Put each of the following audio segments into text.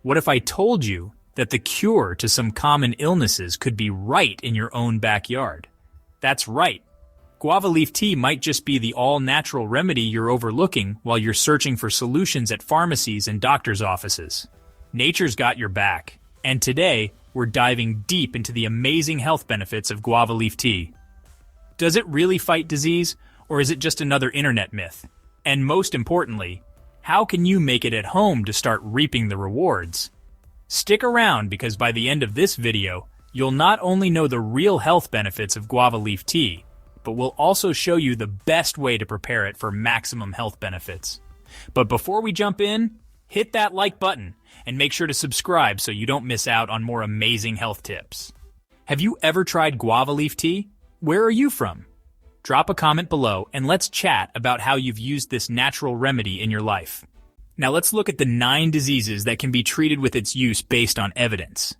What if I told you that the cure to some common illnesses could be right in your own backyard? That's right. Guava leaf tea might just be the all-natural remedy you're overlooking while you're searching for solutions at pharmacies and doctors' offices. Nature's got your back, and today we're diving deep into the amazing health benefits of guava leaf tea. Does it really fight disease, or is it just another internet myth? And most importantly, how can you make it at home to start reaping the rewards? Stick around because by the end of this video, you'll not only know the real health benefits of guava leaf tea, but we'll also show you the best way to prepare it for maximum health benefits. But before we jump in, hit that like button and make sure to subscribe so you don't miss out on more amazing health tips. Have you ever tried guava leaf tea? Where are you from? Drop a comment below and let's chat about how you've used this natural remedy in your life. Now let's look at the 9 diseases that can be treated with its use based on evidence.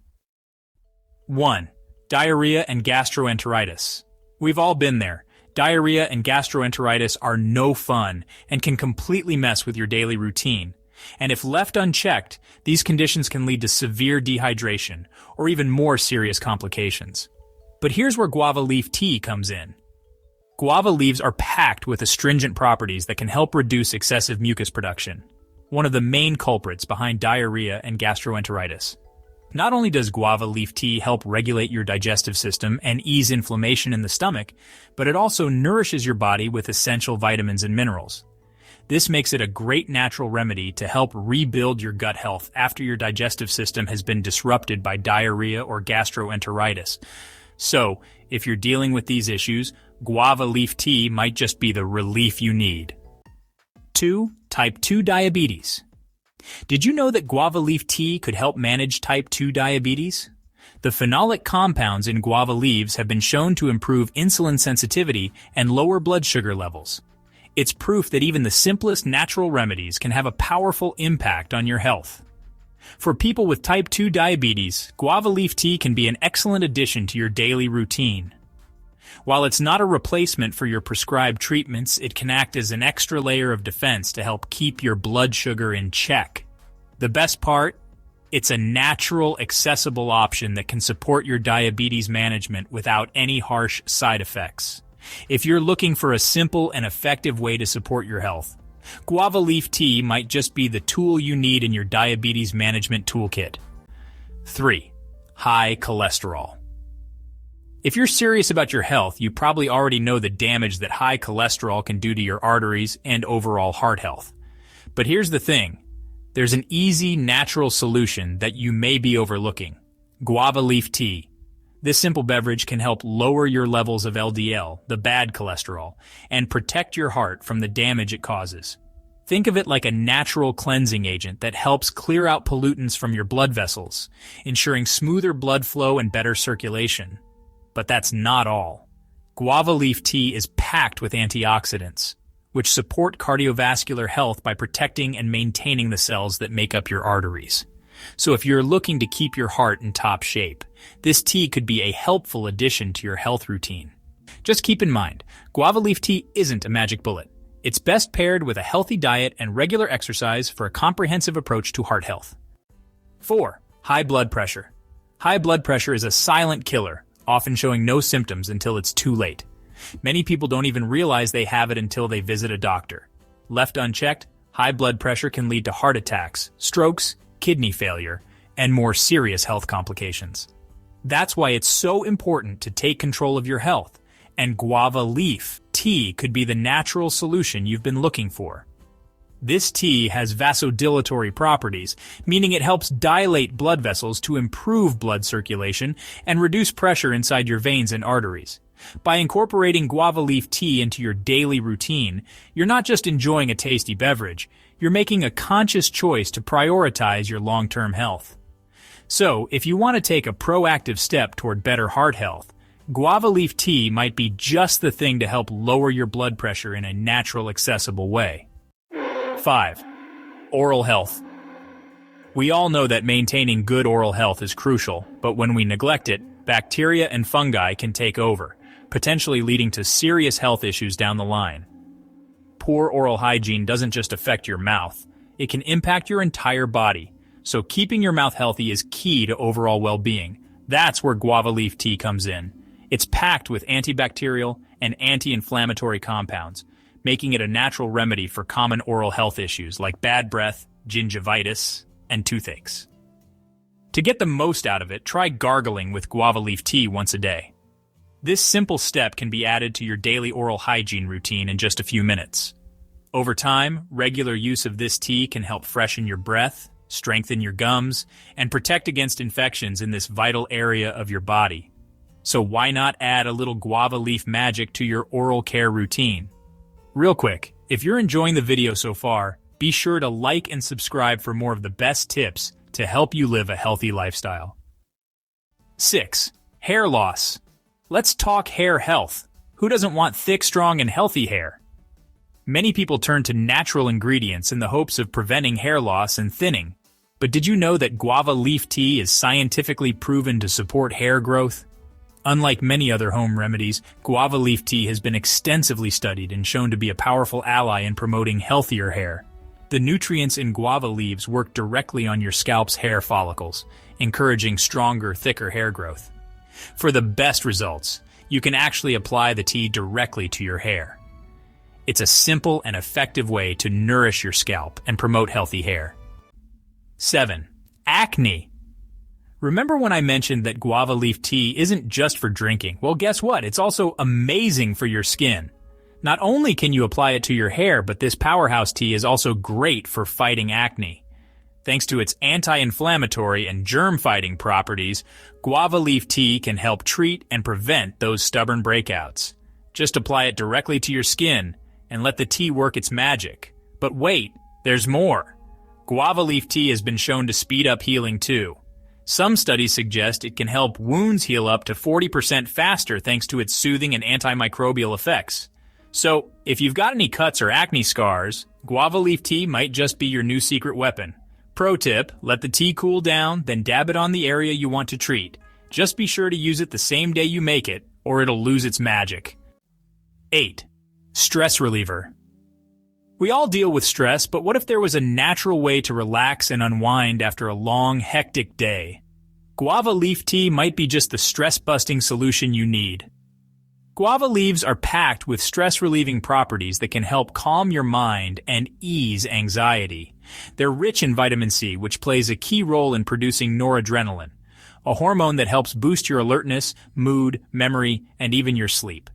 1. Diarrhea and gastroenteritis. We've all been there. Diarrhea and gastroenteritis are no fun and can completely mess with your daily routine. And if left unchecked, these conditions can lead to severe dehydration or even more serious complications. But here's where guava leaf tea comes in. Guava leaves are packed with astringent properties that can help reduce excessive mucus production, one of the main culprits behind diarrhea and gastroenteritis. Not only does guava leaf tea help regulate your digestive system and ease inflammation in the stomach, but it also nourishes your body with essential vitamins and minerals. This makes it a great natural remedy to help rebuild your gut health after your digestive system has been disrupted by diarrhea or gastroenteritis. So, if you're dealing with these issues, guava leaf tea might just be the relief you need. 2. Type 2 diabetes. Did you know that guava leaf tea could help manage type 2 diabetes? The phenolic compounds in guava leaves have been shown to improve insulin sensitivity and lower blood sugar levels. It's proof that even the simplest natural remedies can have a powerful impact on your health. For people with type 2 diabetes, guava leaf tea can be an excellent addition to your daily routine. While it's not a replacement for your prescribed treatments, it can act as an extra layer of defense to help keep your blood sugar in check. The best part? It's a natural, accessible option that can support your diabetes management without any harsh side effects. If you're looking for a simple and effective way to support your health, guava leaf tea might just be the tool you need in your diabetes management toolkit. 3. High cholesterol. If you're serious about your health, you probably already know the damage that high cholesterol can do to your arteries and overall heart health. But here's the thing. There's an easy, natural solution that you may be overlooking. Guava leaf tea. This simple beverage can help lower your levels of LDL, the bad cholesterol, and protect your heart from the damage it causes. Think of it like a natural cleansing agent that helps clear out pollutants from your blood vessels, ensuring smoother blood flow and better circulation. But that's not all. Guava leaf tea is packed with antioxidants, which support cardiovascular health by protecting and maintaining the cells that make up your arteries. So if you're looking to keep your heart in top shape, this tea could be a helpful addition to your health routine. Just keep in mind, guava leaf tea isn't a magic bullet. It's best paired with a healthy diet and regular exercise for a comprehensive approach to heart health. 4. High blood pressure. High blood pressure is a silent killer, often showing no symptoms until it's too late. Many people don't even realize they have it until they visit a doctor. Left unchecked, high blood pressure can lead to heart attacks, strokes, kidney failure, and more serious health complications. That's why it's so important to take control of your health, and guava leaf tea could be the natural solution you've been looking for. This tea has vasodilatory properties, meaning it helps dilate blood vessels to improve blood circulation and reduce pressure inside your veins and arteries. By incorporating guava leaf tea into your daily routine, you're not just enjoying a tasty beverage, you're making a conscious choice to prioritize your long-term health. So, if you want to take a proactive step toward better heart health, guava leaf tea might be just the thing to help lower your blood pressure in a natural, accessible way. 5. Oral health. We all know that maintaining good oral health is crucial, but when we neglect it, bacteria and fungi can take over, potentially leading to serious health issues down the line. Poor oral hygiene doesn't just affect your mouth, it can impact your entire body, so keeping your mouth healthy is key to overall well-being. That's where guava leaf tea comes in. It's packed with antibacterial and anti-inflammatory compounds, making it a natural remedy for common oral health issues like bad breath, gingivitis, and toothaches. To get the most out of it, try gargling with guava leaf tea once a day. This simple step can be added to your daily oral hygiene routine in just a few minutes. Over time, regular use of this tea can help freshen your breath, strengthen your gums, and protect against infections in this vital area of your body. So why not add a little guava leaf magic to your oral care routine? Real quick, if you're enjoying the video so far, be sure to like and subscribe for more of the best tips to help you live a healthy lifestyle. 6. Hair loss. Let's talk hair health. Who doesn't want thick, strong, and healthy hair? Many people turn to natural ingredients in the hopes of preventing hair loss and thinning. But did you know that guava leaf tea is scientifically proven to support hair growth? Unlike many other home remedies, guava leaf tea has been extensively studied and shown to be a powerful ally in promoting healthier hair. The nutrients in guava leaves work directly on your scalp's hair follicles, encouraging stronger, thicker hair growth. For the best results, you can actually apply the tea directly to your hair. It's a simple and effective way to nourish your scalp and promote healthy hair. 7. Acne. Remember when I mentioned that guava leaf tea isn't just for drinking? Well, guess what? It's also amazing for your skin. Not only can you apply it to your hair, but this powerhouse tea is also great for fighting acne. Thanks to its anti-inflammatory and germ-fighting properties, guava leaf tea can help treat and prevent those stubborn breakouts. Just apply it directly to your skin and let the tea work its magic. But wait, there's more. Guava leaf tea has been shown to speed up healing too. Some studies suggest it can help wounds heal up to 40% faster thanks to its soothing and antimicrobial effects. So, if you've got any cuts or acne scars, guava leaf tea might just be your new secret weapon. Pro tip, let the tea cool down, then dab it on the area you want to treat. Just be sure to use it the same day you make it, or it'll lose its magic. 8. Stress reliever. We all deal with stress, but what if there was a natural way to relax and unwind after a long, hectic day? Guava leaf tea might be just the stress-busting solution you need. Guava leaves are packed with stress-relieving properties that can help calm your mind and ease anxiety. They're rich in vitamin C, which plays a key role in producing noradrenaline, a hormone that helps boost your alertness, mood, memory, and even your sleep.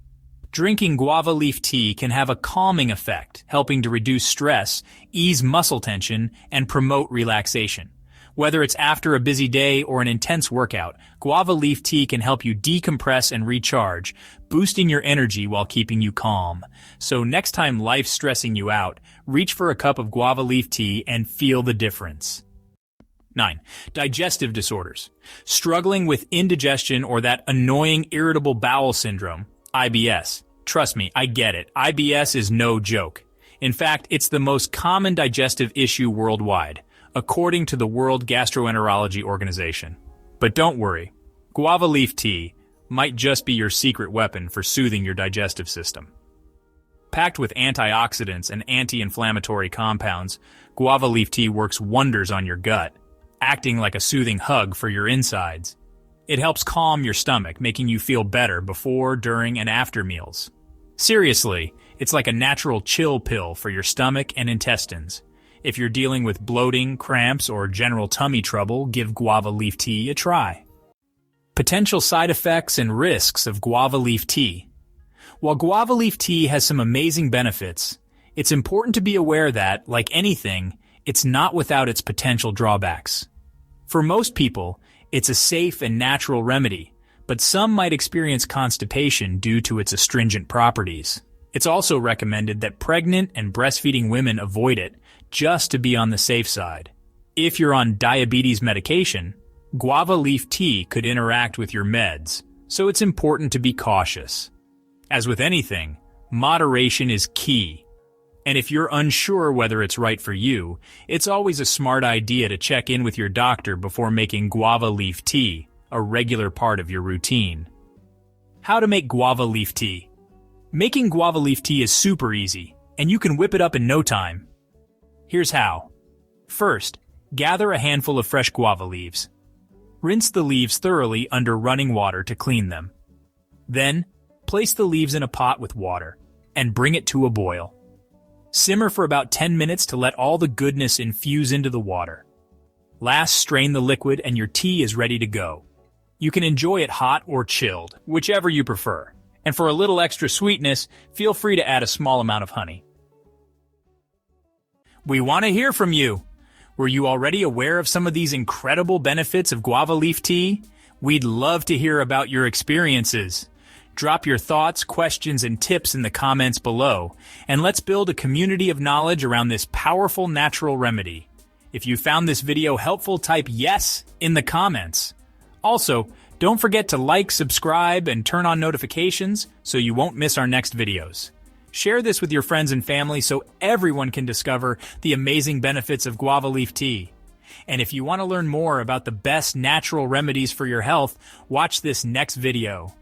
Drinking guava leaf tea can have a calming effect, helping to reduce stress, ease muscle tension, and promote relaxation. Whether it's after a busy day or an intense workout, guava leaf tea can help you decompress and recharge, boosting your energy while keeping you calm. So next time life's stressing you out, reach for a cup of guava leaf tea and feel the difference. 9. Digestive disorders. Struggling with indigestion or that annoying irritable bowel syndrome, IBS. Trust me, I get it. IBS is no joke. In fact, it's the most common digestive issue worldwide, according to the World Gastroenterology Organization. But don't worry, guava leaf tea might just be your secret weapon for soothing your digestive system. Packed with antioxidants and anti-inflammatory compounds, guava leaf tea works wonders on your gut, acting like a soothing hug for your insides. It helps calm your stomach, making you feel better before, during, and after meals. Seriously, it's like a natural chill pill for your stomach and intestines. If you're dealing with bloating, cramps, or general tummy trouble, give guava leaf tea a try. Potential side effects and risks of guava leaf tea. While guava leaf tea has some amazing benefits, it's important to be aware that, like anything, it's not without its potential drawbacks. For most people, it's a safe and natural remedy, but some might experience constipation due to its astringent properties. It's also recommended that pregnant and breastfeeding women avoid it, just to be on the safe side. If you're on diabetes medication, guava leaf tea could interact with your meds, so it's important to be cautious. As with anything, moderation is key. And if you're unsure whether it's right for you, it's always a smart idea to check in with your doctor before making guava leaf tea a regular part of your routine. How to make guava leaf tea. Making guava leaf tea is super easy, and you can whip it up in no time. Here's how. First, Gather a handful of fresh guava leaves. Rinse the leaves thoroughly under running water to clean them. Then, place the leaves in a pot with water and bring it to a boil. Simmer for about 10 minutes to let all the goodness infuse into the water. Last, strain the liquid and your tea is ready to go. You can enjoy it hot or chilled, whichever you prefer. And for a little extra sweetness, feel free to add a small amount of honey. We want to hear from you. Were you already aware of some of these incredible benefits of guava leaf tea? We'd love to hear about your experiences. Drop your thoughts, questions, and tips in the comments below, and let's build a community of knowledge around this powerful natural remedy. If you found this video helpful, type yes in the comments. Also, don't forget to like, subscribe, and turn on notifications so you won't miss our next videos. Share this with your friends and family so everyone can discover the amazing benefits of guava leaf tea. And if you want to learn more about the best natural remedies for your health, watch this next video.